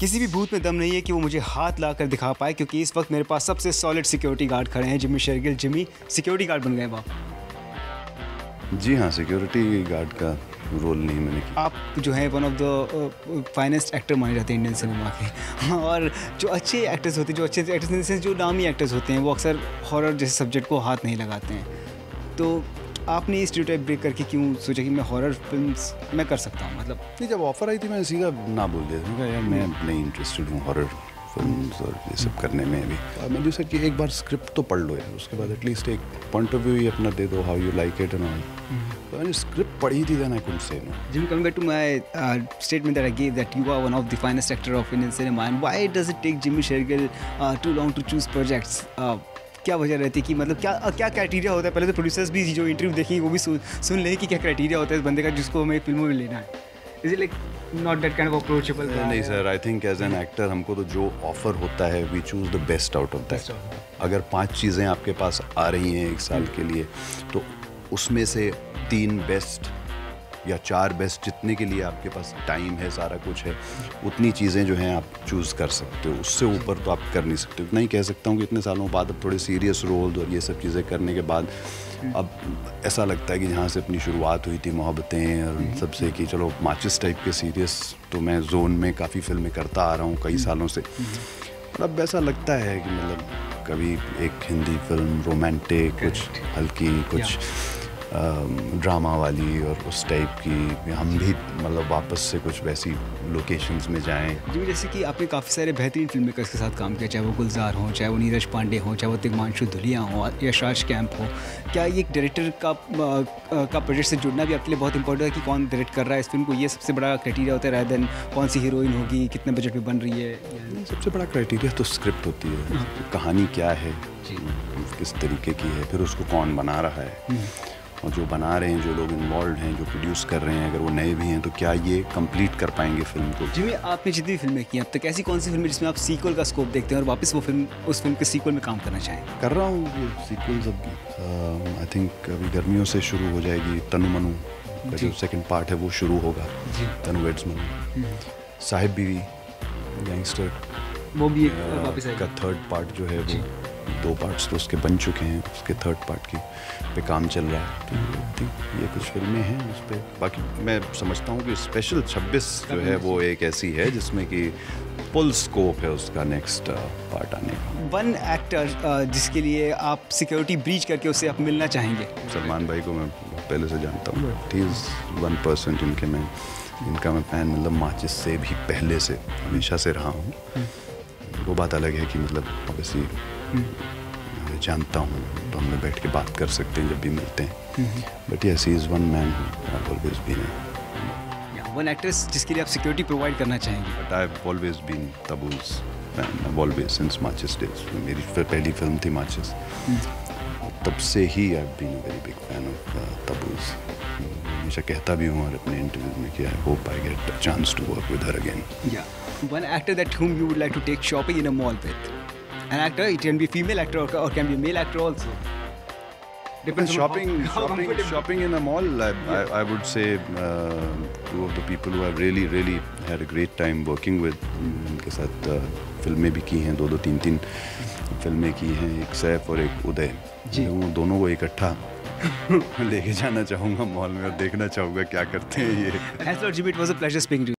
किसी भी भूत में दम नहीं है कि वो मुझे हाथ ला कर दिखा पाए, क्योंकि इस वक्त मेरे पास सबसे सॉलिड सिक्योरिटी गार्ड खड़े हैं। जिमी शेरगिल, जिमी सिक्योरिटी गार्ड बन गए आप? जी हाँ, सिक्योरिटी गार्ड का रोल नहीं मैंने किया। आप जो है one of the finest actor माने जाते हैं इंडियन सिनेमा के। और जो अच्छे एक्टर्स होते हैं, जो अच्छे एक्टर्स इन द सेंस जो नामी एक्टर्स होते हैं, वो अक्सर हॉरर जैसे सब्जेक्ट को हाथ नहीं लगाते हैं। तो आपने इस स्टीरियोटाइप ब्रेक करके क्यों सोचा कि मैं हॉरर फिल्म्स मैं कर सकता हूँ? मतलब नहीं, जब ऑफर आई थी मैंने सीधा ना बोल दिया था यार मैं नहीं इंटरेस्टेड हूँ हॉरर फिल्म्स और ये सब करने में भी। मैं जो सर कि एक बार स्क्रिप्ट तो पढ़ लो यार, उसके बाद एटलीस्ट एक पॉइंट ऑफ व्यू ही अपना दे दो, how you like it and all. तो मैंने स्क्रिप्ट पढ़ी थी, देन आई कुडंट से no. Jimmy, coming back to my statement that I gave, that you are one of the finest actor of Indian cinema, and why does it take Jimmy Shergill too long to choose projects? क्या वजह रहती है कि मतलब क्या criteria होता है? पहले तो प्रोड्यूसर्स भी जो इंटरव्यू देखेंगे वो भी सुन लें कि क्या क्राइटेरिया होता है इस बंदे का जिसको हमें फिल्मों में लेना है। Is it like not that kind of approachable? नहीं sir, I think as an actor हमको तो जो ऑफर होता है we choose the best out of that. अगर 5 चीज़ें आपके पास आ रही हैं 1 साल के लिए, तो उसमें से 3 बेस्ट या 4 बेस्ट, जितने के लिए आपके पास टाइम है, सारा कुछ है, उतनी चीज़ें जो हैं आप चूज़ कर सकते हो। उससे ऊपर तो आप कर नहीं सकते। इतना ही कह सकता हूँ कि इतने सालों बाद अब थोड़े सीरियस रोल्स और ये सब चीज़ें करने के बाद अब ऐसा लगता है कि जहाँ से अपनी शुरुआत हुई थी मोहब्बतें और सबसे, कि चलो माचिस टाइप के सीरियस तो मैं जोन में काफ़ी फिल्में करता आ रहा हूँ कई सालों से। और अब ऐसा लगता है कि मतलब कभी एक हिंदी फिल्म रोमांटिक, कुछ हल्की, कुछ ड्रामा वाली और उस टाइप की, हम भी मतलब वापस से कुछ वैसी लोकेशंस में जाएं। जी, जैसे कि आपने काफ़ी सारे बेहतरीन फिल्म मेकर्स के साथ काम किया, चाहे वो गुलजार हो, चाहे वो नीरज पांडे हो, चाहे वो तिग्मांशु धुलिया हो, यशराज कैंप हो। क्या ये एक डायरेक्टर का प्रोजेक्ट से जुड़ना भी आपके लिए बहुत इंपॉर्टेंट है कि कौन डायरेक्ट कर रहा है इस फिल्म को? ये सबसे बड़ा क्राइटेरिया होता है रादर देन कौन सी हीरोइन होगी, कितने बजट में बन रही है? सबसे बड़ा क्राइटेरिया तो स्क्रिप्ट होती है, कहानी क्या है, किस तरीके की है, फिर उसको कौन बना रहा है, और जो बना रहे हैं, जो लोग इन्वॉल्व हैं, जो प्रोड्यूस कर रहे हैं, अगर वो नए भी हैं तो क्या ये कंप्लीट कर पाएंगे फिल्म को। जिमी, आपने जितनी फिल्में की अब तक, ऐसी कौन सी फिल्म है जिसमें आप सीक्वल का स्कोप देखते हैं और वापस वो फिल्म उस फिल्म के सीक्वल में काम करना चाहें? कर रहा हूँ ये सीक्वल्स अब। आई थिंक अभी गर्मियों से शुरू हो जाएगी तनु मनु का जो सेकंड पार्ट है वो शुरू होगा, तनु वेड्स मनु। साहिब बीवी गैंगस्टर वो भी वापस आएगा। का 3rd पार्ट जो है वो 2 पार्ट्स तो उसके बन चुके हैं, उसके 3rd पार्ट की पे काम चल रहा है। तो ये कुछ फिल्में हैं उस पर। बाकी मैं समझता हूँ कि स्पेशल 26 जो है वो एक ऐसी है जिसमें कि फुल स्कोप है उसका नेक्स्ट पार्ट आने का। वन एक्टर जिसके लिए आप सिक्योरिटी ब्रीच करके उससे आप मिलना चाहेंगे? सलमान भाई को मैं पहले से जानता हूँ। ही इज़ 1% इनका मैं फ़ैन, मतलब माचिस से भी पहले से हमेशा से रहा हूँ। वो बात अलग है कि मतलब ऑब्वियसली मैं जानता हूँ तो हम लोग बैठ के बात कर सकते हैं जब भी मिलते हैं। But yes, he is one man always been. One actress जिसके लिए आप सिक्योरिटी प्रोवाइड करना चाहेंगे? But I have always been Tabu's fan, always since Maachis days. मेरी पहली फिल्म थी माचिस, तब से ही I have been a very big fan of Tabu's. हमेशा कहता भी हूँ और अपने इंटरव्यूज में कि I hope I get a chance to work with her again. या one actor that whom you would like to take shopping in a mall with? An actor, it can be a female actor or can be a male actor also. Depends on shopping in a mall. I would say 2 of the people who I've really had a great time working with, उनके साथ फिल्में भी की हैं, 2 3 फिल्में की हैं, एक सैफ और एक उदय। वो दोनों को इकट्ठा लेके जाना चाहूँगा मॉल में और देखना चाहूँगा क्या करते हैं ये। Thanks a lot, Jimmy. It was a pleasure speaking to you.